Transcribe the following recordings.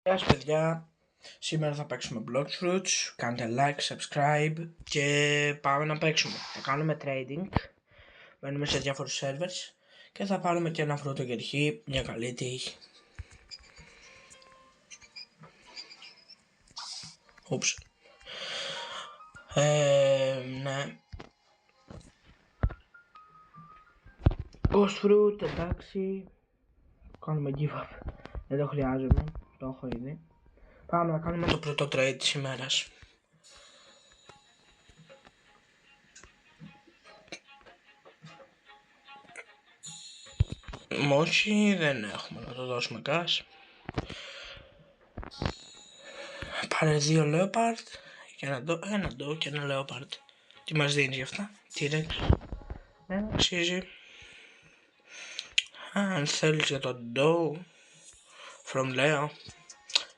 Γεια σας παιδιά, σήμερα θα παίξουμε Blox Fruits, κάντε like, subscribe και πάμε να παίξουμε. Θα κάνουμε trading, μένουμε σε διάφορους servers και θα πάρουμε και ένα φρούτο για αρχή, μια καλή τύχη. Ούψ. Ναι. Ghost Fruit, εντάξει. Κάνουμε give up. Δεν το χρειάζομαι, το έχω ήδη. Πάμε να κάνουμε το πρώτο trade της ημέρας. Όχι, δεν έχουμε να το δώσουμε cash. Πάρε 2 Leopard και ένα Do και ένα Leopard. Τι μας δίνει γι' αυτά, T-Rex. Δεν αξίζει. Αν θέλεις για το Do from Leo,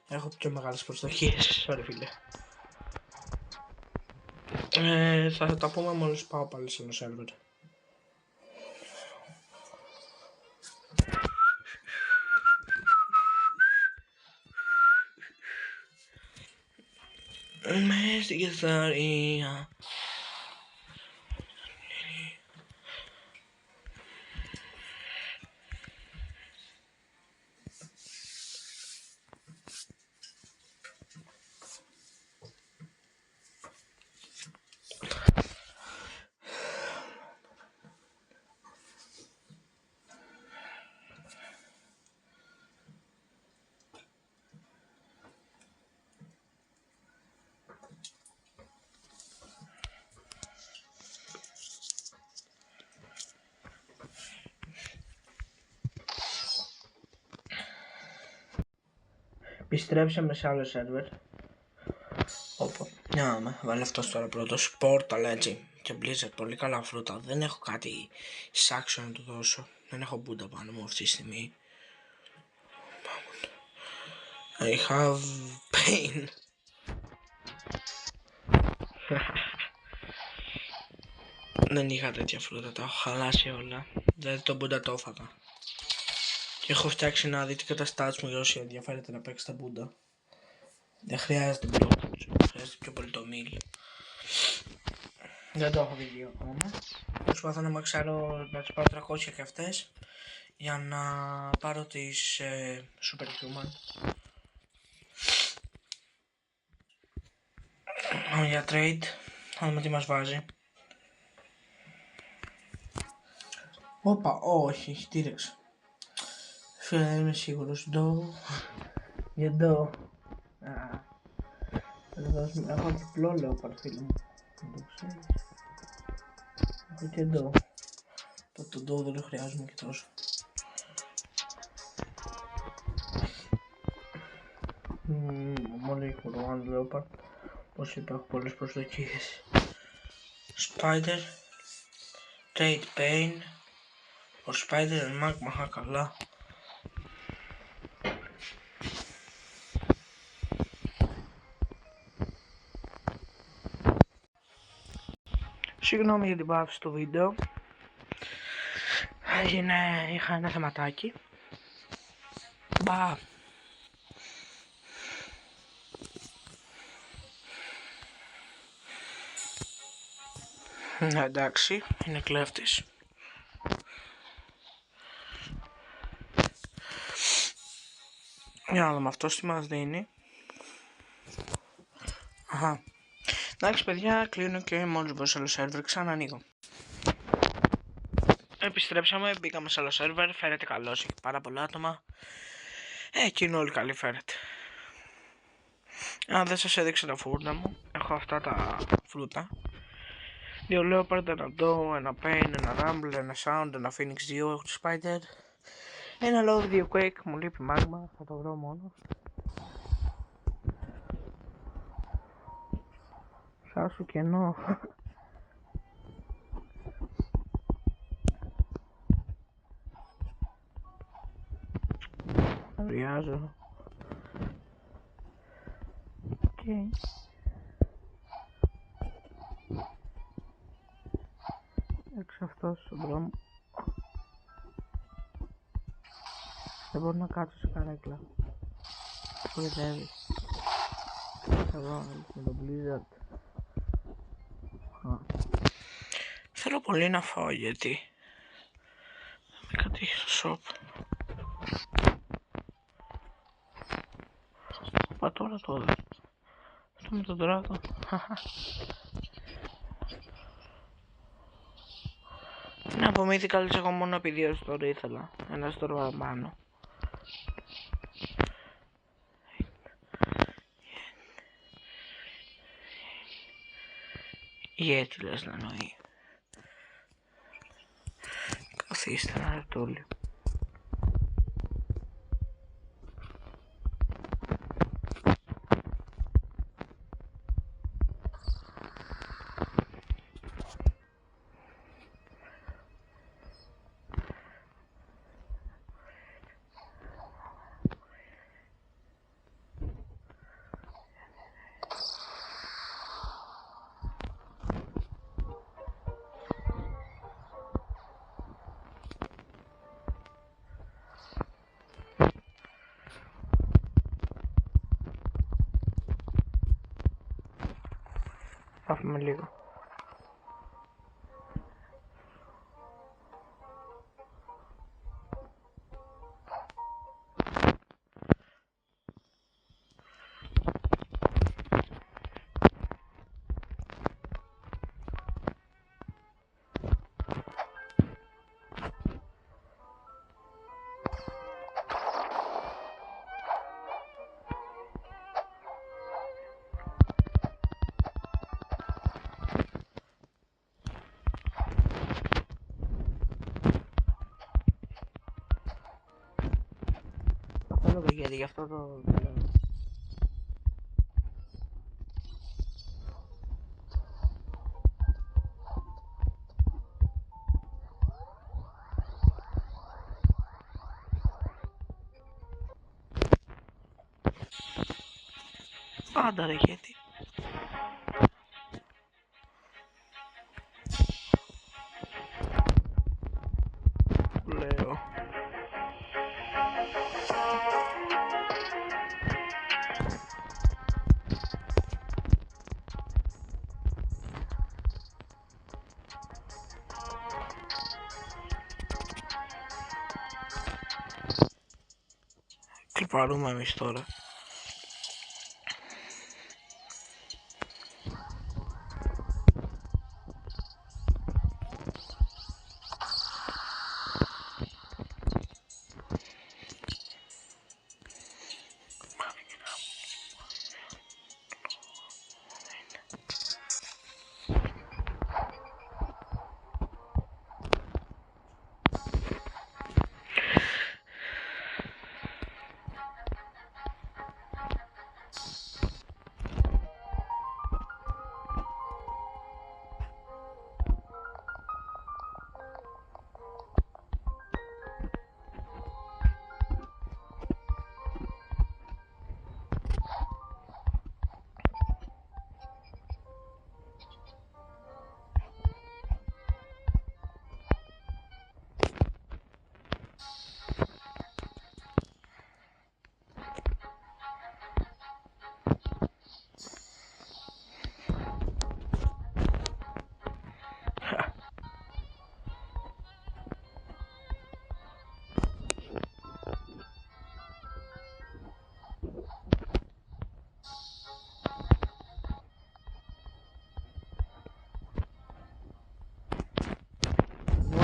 έχω πιο μεγάλες προσδοκίες. Sorry φίλε. Θα τα πούμε μόλις πάω πάλι σε ένα server. Μες στην Κεσαρία. Επιστρέψαμε σε άλλο σερβερ. Όπα, βάλε αυτός τώρα πρώτος. Portal έτσι και Blizzard, πολύ καλά φρούτα. Δεν έχω κάτι σάξιο να του δώσω. Δεν έχω μπούντα πάνω μου αυτή τη στιγμή. I have pain. Δεν είχα τέτοια φρούτα, τα έχω χαλάσει όλα. Δεν το μπούντα το έφαγα. Και έχω φτιάξει να δείτε και τα stats μου για όσοι ενδιαφέρεται να παίξει τα μπούντα. Δεν χρειάζεται Blox, χρειάζεται πιο πολύ το meal. Δεν το έχω δει ακόμα. Προσπαθώ να μαξάρω να τις πάρω 300 και αυτές για να πάρω τις Superhuman. Πάμε για trade, θα δούμε τι μας βάζει. Όπα, όχι, έχει T-Rex. Φίλε, δεν είμαι σίγουρος. Για Do. Έχω διπλό Leopard φίλε μου. Δεν το ξέρεις. Έχω και Do. Το Do δεν το χρειάζομαι και τόσο. Μόνο έχω το One Leopard. Όπως είπα, έχω πολλές προσδοκίες. Spider, Trade Pain, ο Spider and Magma, καλά. Συγγνώμη για την παύση στο βίντεο. Είχα ένα θεματάκι. Μπα. Εντάξει, είναι κλέφτης. Για να δούμε αυτός τι μας δίνει. Αχα. Εντάξει παιδιά, κλείνω και μόλις μπω σε άλλο σερβερ ξανανοίγω. Επιστρέψαμε, μπήκαμε σε άλλο σερβερ, φαίνεται καλός, έχει πάρα πολλά άτομα. Εκείνο όλοι καλή φαίνεται. Αν δεν σας έδειξα τα φούρνα μου, έχω αυτά τα φρούτα. 2 Leopard, ένα Do, ένα Pain, ένα Rumble, ένα Sound, ένα Phoenix 2, έχω το Spider. Ένα Love, 2 Quake, μου λείπει Magma, θα το βρω μόνο. Σάσου κενό. Αδειάζω. Οκ. Έξω αυτός στον δρόμο. Δεν μπορώ να κάτσω σε καρέκλα. Κορυδεύεις. Εδώ, με το Blizzard. Θέλω πολύ να φάω γιατί με κατήχει στο shop. Πα τώρα. Αυτό με τον Dragon. Να πω mythical εγώ μόνο επειδή ως τώρα ήθελα. Ένα store παραπάνω. Ή έτσι λες να εννοεί. Καθίστε ένα λεπτούλιο. Θα φάμε λίγο. Θέλω γιατί γι' αυτό το λέω. Άντα ρε γιατί. Λέω. Κλιπαρούμε εμείς τώρα.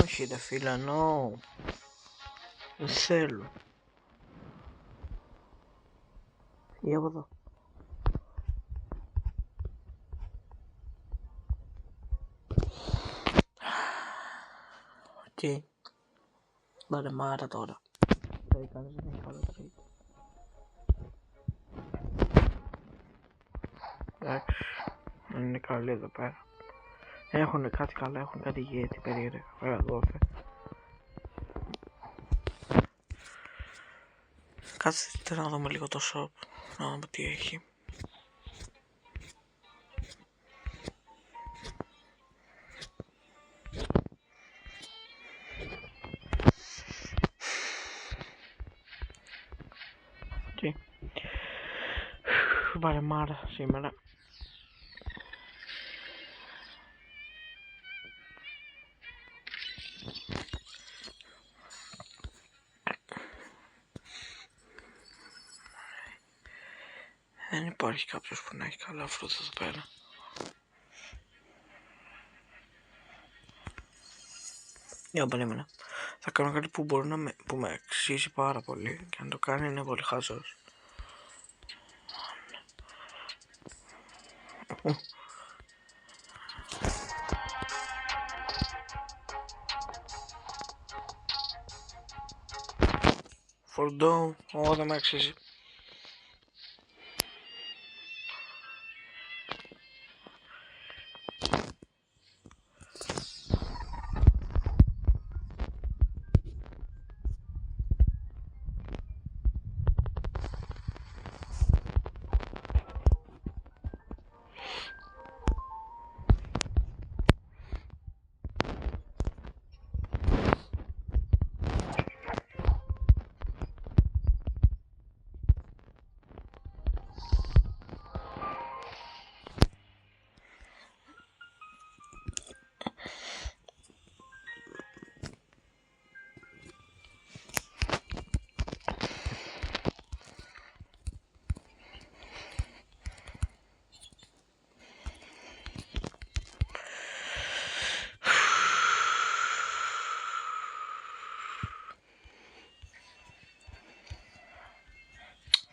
Όχι ρε φίλε, no. Δεν θέλω. Ή από εδώ. Οκ. Πάρε μάρα τώρα. Το έκανες, δεν έχει καλό τρίτο. Εντάξει. Δεν είναι καλή εδώ πέρα. Έχουνε κάτι καλά, έχουν κάτι γέτη περίεργα. Πέρα δόθε. Κάτσε να δούμε λίγο το shop. Να δούμε τι έχει. Okay. Έχει βαρεμάρα σήμερα. Δεν υπάρχει κάποιος που να έχει καλά φρούτα εδώ πέρα. Για περίμενα. Θα κάνω κάτι που μπορεί να που με αξίζει πάρα πολύ και αν το κάνει είναι πολύ χάζος. Φορντό, δεν με αξίζει.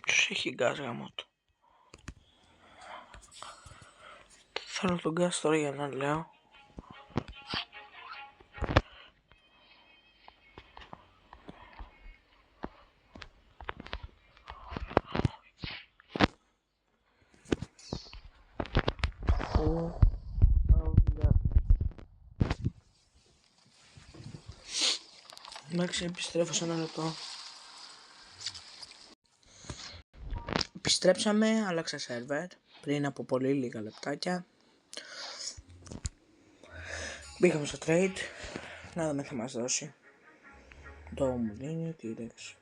Ποιος έχει γκάζ γάμο του. Θέλω τον γκάζ τώρα για να λέω. Εντάξει, επιστρέφω σε ένα λεπτό. Επιστρέψαμε, άλλαξα σερβερ πριν από πολύ λίγα λεπτάκια. Μπήκαμε στο trade, να δούμε τι θα μας δώσει. Το μου δίνει, τι ρέξει.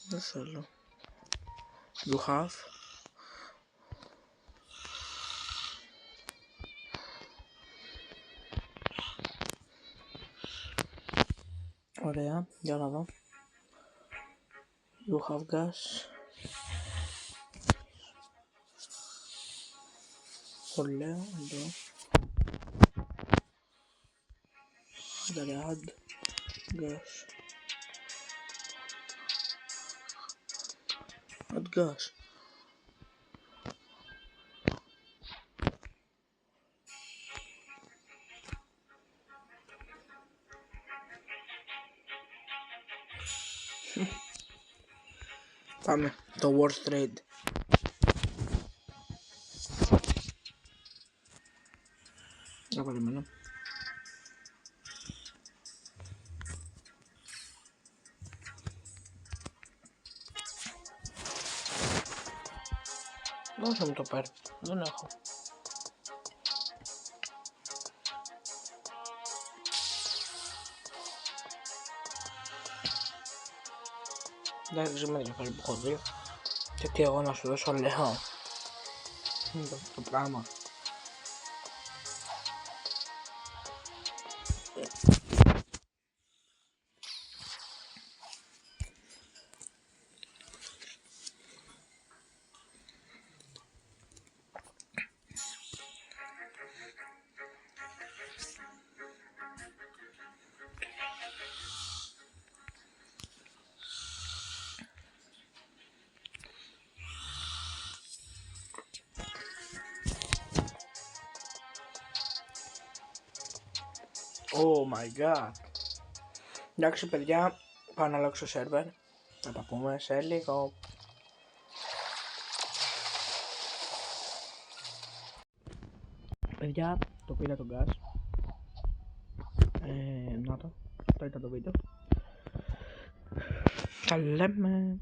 Δεν θέλω. You have. Ωραία, για να δω. You have gas. Το λέω εδώ. Add gas. Add gas. Πάμε, το worst trade. Να περιμένω. Δώσε μου το παίρνει, δεν έχω. Δεν με ενδιαφέρει που έχω δύο. Γιατί εγώ να σου δώσω λέω. Είναι το πράγμα. Oh my god. Εντάξει παιδιά, πάω να αλλάξω σερβερ. Θα τα πούμε σε λίγο. Παιδιά, το πήρα τον gas. Να το. Αυτό ήταν το βίντεο. Τα λέμε.